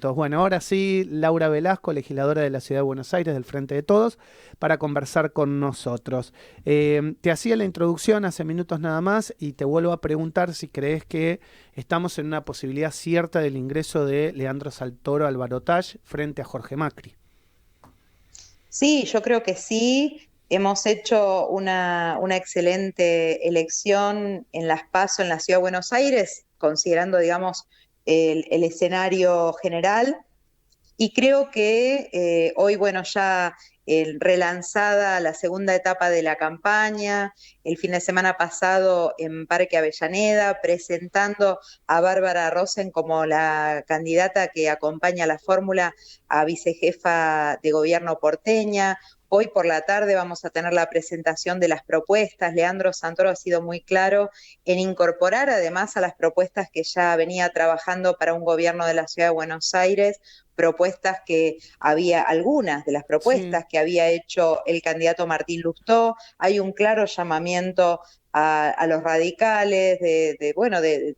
Juntos. Bueno, ahora sí, Laura Velasco, legisladora de la Ciudad de Buenos Aires, del Frente de Todos, para conversar con nosotros. Te hacía la introducción hace minutos nada más y te vuelvo a preguntar si crees que estamos en una posibilidad cierta del ingreso de Leandro Santoro al balotaje frente a Jorge Macri. Sí, yo creo que sí. Hemos hecho una excelente elección en las PASO en la Ciudad de Buenos Aires, considerando, digamos, el escenario general. Y creo que hoy, bueno, ya relanzada la segunda etapa de la campaña, el fin de semana pasado en Parque Avellaneda, presentando a Bárbara Rosen como la candidata que acompaña la fórmula a vicejefa de gobierno porteña. Hoy por la tarde vamos a tener la presentación de las propuestas. Leandro Santoro ha sido muy claro en incorporar además a las propuestas que ya venía trabajando para un gobierno de la Ciudad de Buenos Aires, propuestas que había, algunas de las Sí. propuestas que había hecho el candidato Martín Lustó. Hay un claro llamamiento a los radicales, bueno, de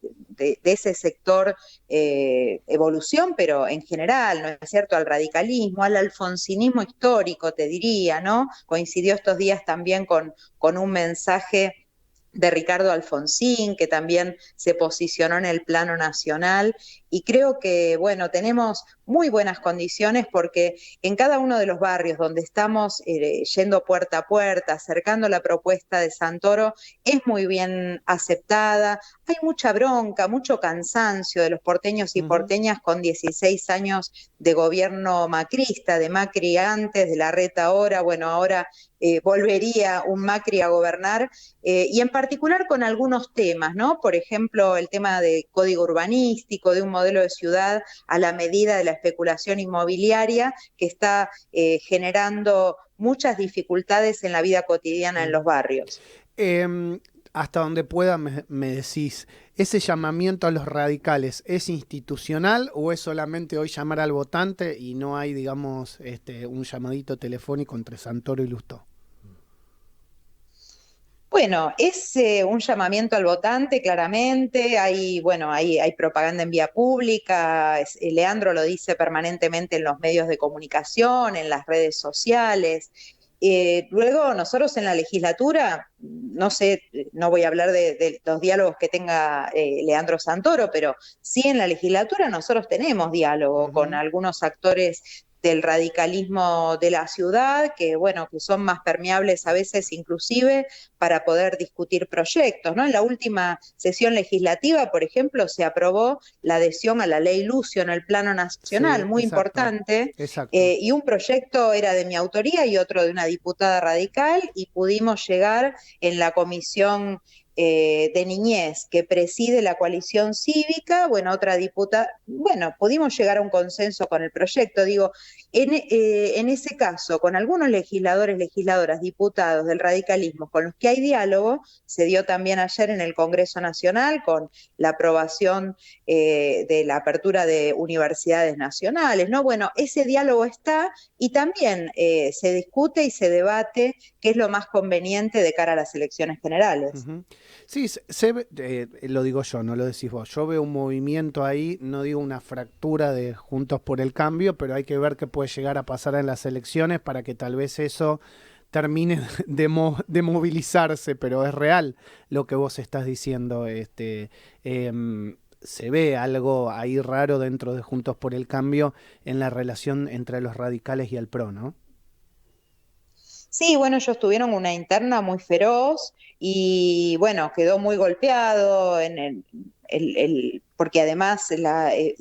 ese sector evolución, pero en general, ¿no es cierto?, al radicalismo, al alfonsinismo histórico, te diría, ¿no? Coincidió estos días también con un mensaje de Ricardo Alfonsín, que también se posicionó en el plano nacional, y creo que, bueno, tenemos muy buenas condiciones porque en cada uno de los barrios donde estamos yendo puerta a puerta, acercando la propuesta de Santoro, es muy bien aceptada. Hay mucha bronca, mucho cansancio de los porteños y Ujú. porteñas con 16 años de gobierno macrista, de Macri antes, de Larreta ahora, bueno, ahora volvería un Macri a gobernar, y en particular con algunos temas, ¿no? Por ejemplo, el tema de código urbanístico, de un modelo de ciudad a la medida de la especulación inmobiliaria que está generando muchas dificultades en la vida cotidiana en los Ujú. barrios. Em, Hasta donde pueda me decís, ¿ese llamamiento a los radicales es institucional o es solamente hoy llamar al votante y no hay, digamos, un llamadito telefónico entre Santoro y Lustó? Bueno, es un llamamiento al votante, claramente. Hay, bueno, hay propaganda en vía pública. Leandro lo dice permanentemente en los medios de comunicación, en las redes sociales. Luego, nosotros en la legislatura, no sé, no voy a hablar de los diálogos que tenga Leandro Santoro, pero sí en la legislatura nosotros tenemos diálogo con Ujú. algunos actores del radicalismo de la ciudad, que bueno, que son más permeables a veces inclusive para poder discutir proyectos, ¿no? En la última sesión legislativa, por ejemplo, se aprobó la adhesión a la ley Lucio en el plano nacional, Sí, muy exacto, importante, exacto. y un proyecto era de mi autoría y otro de una diputada radical, y pudimos llegar en la comisión de niñez que preside la coalición cívica, bueno, otra diputada, bueno, pudimos llegar a un consenso con el proyecto, digo, en ese caso, con algunos legisladores, legisladoras, diputados del radicalismo con los que hay diálogo, se dio también ayer en el Congreso Nacional con la aprobación de la apertura de universidades nacionales, ¿no? Bueno, ese diálogo está y también se discute y se debate qué es lo más conveniente de cara a las elecciones generales. Ujú. Sí, lo digo yo, no lo decís vos. Yo veo un movimiento ahí, no digo una fractura de Juntos por el Cambio, pero hay que ver qué puede llegar a pasar en las elecciones para que tal vez eso termine de movilizarse, pero es real lo que vos estás diciendo. Se ve algo ahí raro dentro de Juntos por el Cambio en la relación entre los radicales y el PRO, ¿no? Sí, bueno, ellos tuvieron una interna muy feroz y bueno, quedó muy golpeado porque además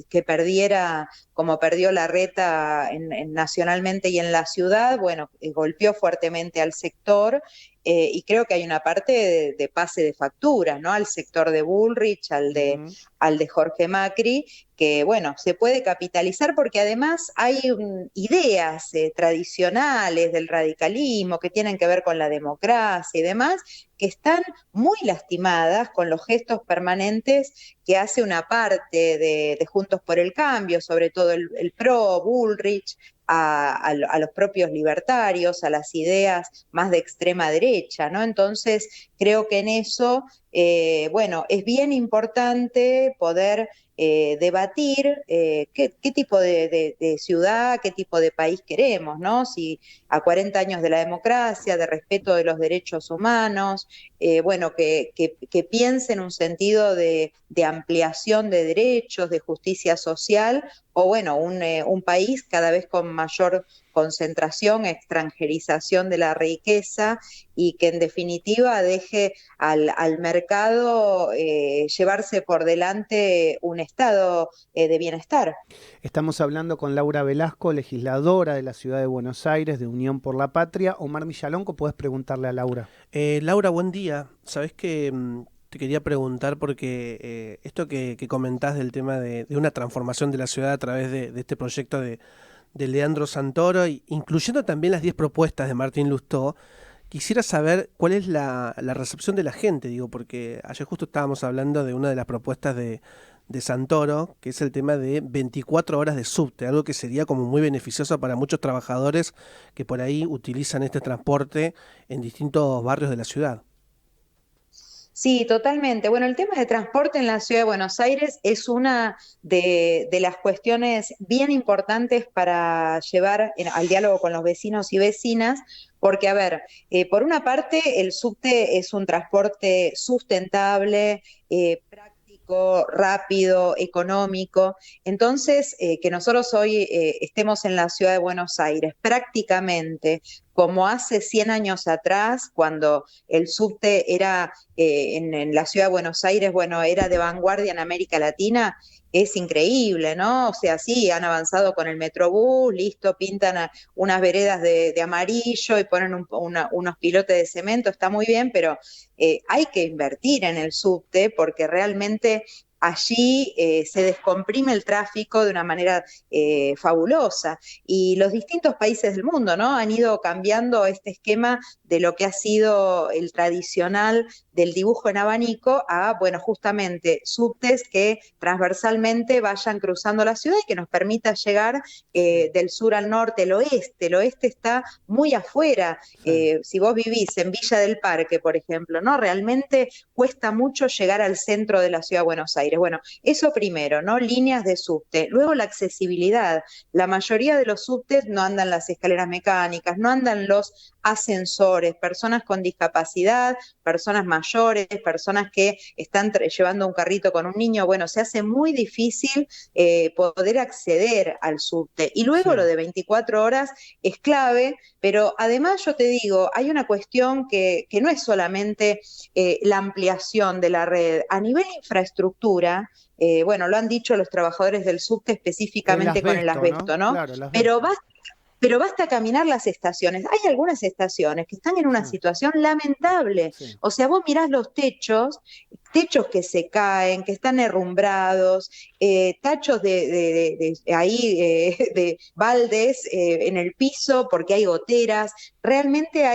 que perdiera como perdió Larreta nacionalmente y en la ciudad, bueno, golpeó fuertemente al sector, y creo que hay una parte de pase de facturas, ¿no? Al sector de Bullrich, Ujú. al de Jorge Macri, que bueno, se puede capitalizar porque además hay ideas tradicionales del radicalismo que tienen que ver con la democracia y demás, que están muy lastimadas con los gestos permanentes que hace una parte de Juntos por el Cambio, sobre todo el PRO, Bullrich, a los propios libertarios, a las ideas más de extrema derecha, ¿no? Entonces, creo que en eso, bueno, es bien importante poder debatir qué tipo de ciudad, qué tipo de país queremos, ¿no? Si a 40 años de la democracia, de respeto de los derechos humanos, bueno, que piense en un sentido de ampliación de derechos, de justicia social, o bueno, un país cada vez con mayor concentración, extranjerización de la riqueza y que en definitiva deje al mercado llevarse por delante un estado de bienestar. Estamos hablando con Laura Velasco, legisladora de la Ciudad de Buenos Aires, de Unión por la Patria. Omar Millalonco, puedes preguntarle a Laura. Laura, buen día. Sabes que te quería preguntar porque esto que comentás del tema de una transformación de la ciudad a través de este proyecto de Leandro Santoro, incluyendo también las 10 propuestas de Martín Lustó, quisiera saber cuál es la recepción de la gente, digo, porque ayer justo estábamos hablando de una de las propuestas de Santoro, que es el tema de 24 horas de subte, algo que sería como muy beneficioso para muchos trabajadores que por ahí utilizan este transporte en distintos barrios de la ciudad. Sí, totalmente. Bueno, el tema de transporte en la ciudad de Buenos Aires es una de las cuestiones bien importantes para llevar al diálogo con los vecinos y vecinas, porque, a ver, por una parte, el subte es un transporte sustentable, práctico, rápido, económico. Entonces, que nosotros hoy estemos en la ciudad de Buenos Aires prácticamente como hace 100 años atrás, cuando el subte era en la ciudad de Buenos Aires, bueno, era de vanguardia en América Latina, es increíble, ¿no? O sea, sí, han avanzado con el Metrobús, listo, pintan unas veredas de amarillo y ponen unos pilotes de cemento, está muy bien, pero hay que invertir en el subte porque realmente allí se descomprime el tráfico de una manera fabulosa. Y los distintos países del mundo, ¿no? Han ido cambiando este esquema de lo que ha sido el tradicional del dibujo en abanico a, bueno, justamente subtes que transversalmente vayan cruzando la ciudad y que nos permita llegar del sur al norte, el oeste. El oeste está muy afuera. Sí. Si vos vivís en Villa del Parque, por ejemplo, ¿no? Realmente cuesta mucho llegar al centro de la ciudad de Buenos Aires. Bueno, eso primero, ¿no? Líneas de subte. Luego la accesibilidad. La mayoría de los subtes no andan las escaleras mecánicas, no andan los ascensores, personas con discapacidad, personas mayores, personas que están llevando un carrito con un niño, bueno, se hace muy difícil poder acceder al subte. Y luego Sí. lo de 24 horas es clave, pero además yo te digo, hay una cuestión que no es solamente la ampliación de la red, a nivel infraestructura, bueno, lo han dicho los trabajadores del subte El específicamente con el asbesto, ¿no? asbesto, ¿no? Claro, el Pero asbesto. basta pero basta caminar las estaciones. Hay algunas estaciones que están en una Sí, situación lamentable. sí. O sea, vos mirás los techos, techos que se caen, que están herrumbrados, tachos ahí de baldes en el piso porque hay goteras. Realmente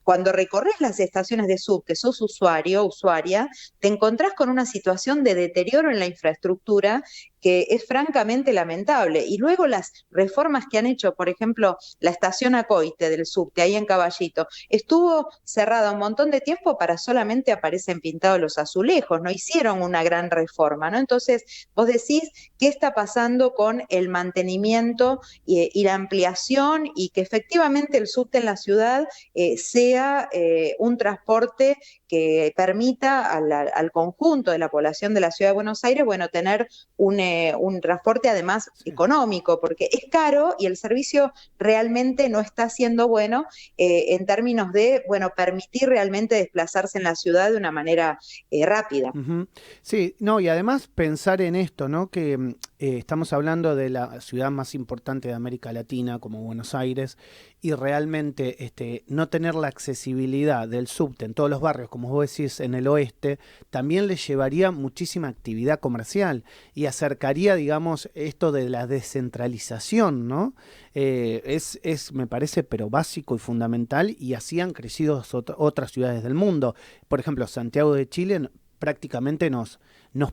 cuando recorres las estaciones de subte, sos usuario, usuaria, te encontrás con una situación de deterioro en la infraestructura que es francamente lamentable. Y luego las reformas que han hecho, por ejemplo, la estación Acoite del subte, ahí en Caballito, estuvo cerrada un montón de tiempo para solamente aparecen pintados los azulejos, no hicieron una gran reforma, ¿no? Entonces, vos decís, ¿qué está pasando con el mantenimiento y la ampliación y que efectivamente el subte en la ciudad sea un transporte que permita al conjunto de la población de la ciudad de Buenos Aires, bueno, tener un transporte además Sí. económico, porque es caro y el servicio realmente no está siendo bueno en términos de, bueno, permitir realmente desplazarse en la ciudad de una manera rápida. Ujú. Sí, no, y además pensar en esto, ¿no? Que estamos hablando de la ciudad más importante de América Latina, como Buenos Aires, y realmente no tener la accesibilidad del subte en todos los barrios, como vos decís, en el oeste, también le llevaría muchísima actividad comercial y acercaría, digamos, esto de la descentralización, ¿no? Me parece, pero básico y fundamental, y así han crecido otras ciudades del mundo. Por ejemplo, Santiago de Chile prácticamente nos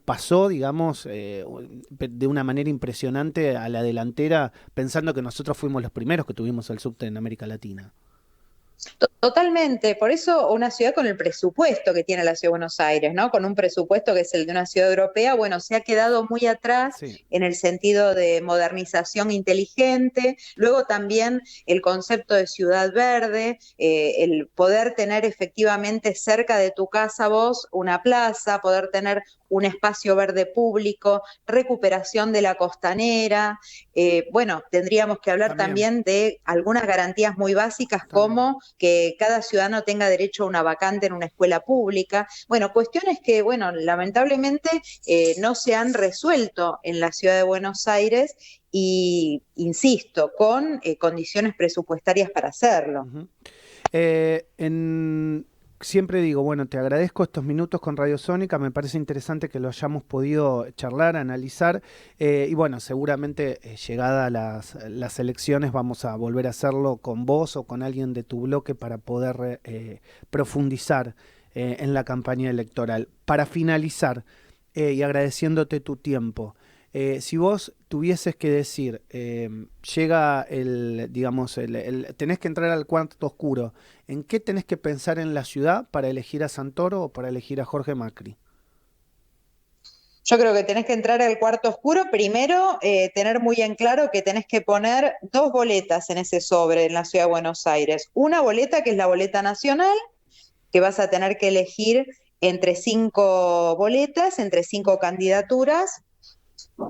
pasó, digamos, de una manera impresionante a la delantera, pensando que nosotros fuimos los primeros que tuvimos el subte en América Latina. Totalmente, por eso una ciudad con el presupuesto que tiene la Ciudad de Buenos Aires, ¿no? Con un presupuesto que es el de una ciudad europea, bueno, se ha quedado muy atrás Sí, en el sentido de modernización inteligente, luego también el concepto de ciudad verde, el poder tener efectivamente cerca de tu casa vos una plaza, poder tener un espacio verde público, recuperación de la costanera, bueno, tendríamos que hablar también, también de algunas garantías muy básicas también. como que cada ciudadano tenga derecho a una vacante en una escuela pública. Bueno, cuestiones que, bueno, lamentablemente no se han resuelto en la ciudad de Buenos Aires y, insisto, con condiciones presupuestarias para hacerlo. Ujú. Siempre digo, bueno, te agradezco estos minutos con Radio Sónica, me parece interesante que lo hayamos podido charlar, analizar, y bueno, seguramente llegada las elecciones vamos a volver a hacerlo con vos o con alguien de tu bloque para poder profundizar en la campaña electoral. Para finalizar, y agradeciéndote tu tiempo, si vos tuvieses que decir, llega digamos, tenés que entrar al cuarto oscuro, ¿en qué tenés que pensar en la ciudad para elegir a Santoro o para elegir a Jorge Macri? Yo creo que tenés que entrar al cuarto oscuro. Primero, tener muy en claro que tenés que poner dos boletas en ese sobre en la ciudad de Buenos Aires. Una boleta que es la boleta nacional, que vas a tener que elegir entre 5 boletas, entre 5 candidaturas,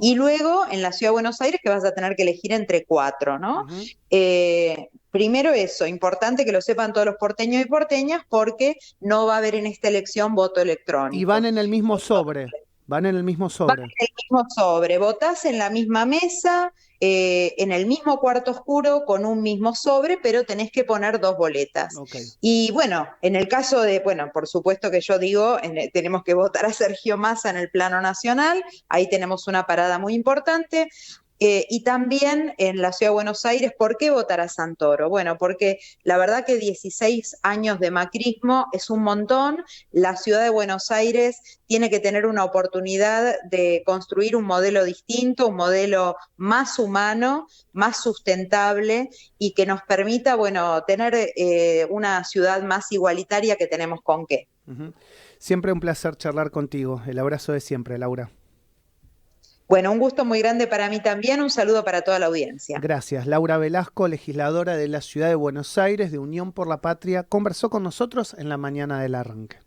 y luego en la Ciudad de Buenos Aires que vas a tener que elegir entre 4, ¿no? Ujú. Primero eso, importante que lo sepan todos los porteños y porteñas porque no va a haber en esta elección voto Y van electrónico. en el mismo sobre, van en el mismo Vas sobre. en el mismo sobre, votás en la misma mesa, en el mismo cuarto oscuro, con un mismo sobre, pero tenés que poner dos boletas. Ok. Y bueno, en el caso de, bueno, por supuesto que yo digo, tenemos que votar a Sergio Massa en el plano nacional, ahí tenemos una parada muy importante. Y también en la Ciudad de Buenos Aires, ¿por qué votar a Santoro? Bueno, porque la verdad que 16 años de macrismo es un montón. La Ciudad de Buenos Aires tiene que tener una oportunidad de construir un modelo distinto, un modelo más humano, más sustentable y que nos permita, bueno, tener una ciudad más igualitaria que tenemos con qué. Ujú. Siempre un placer charlar contigo. El abrazo de siempre, Laura. Bueno, un gusto muy grande para mí también, un saludo para toda la audiencia. Gracias. Laura Velasco, legisladora de la Ciudad de Buenos Aires, de Unión por la Patria, conversó con nosotros en la mañana del arranque.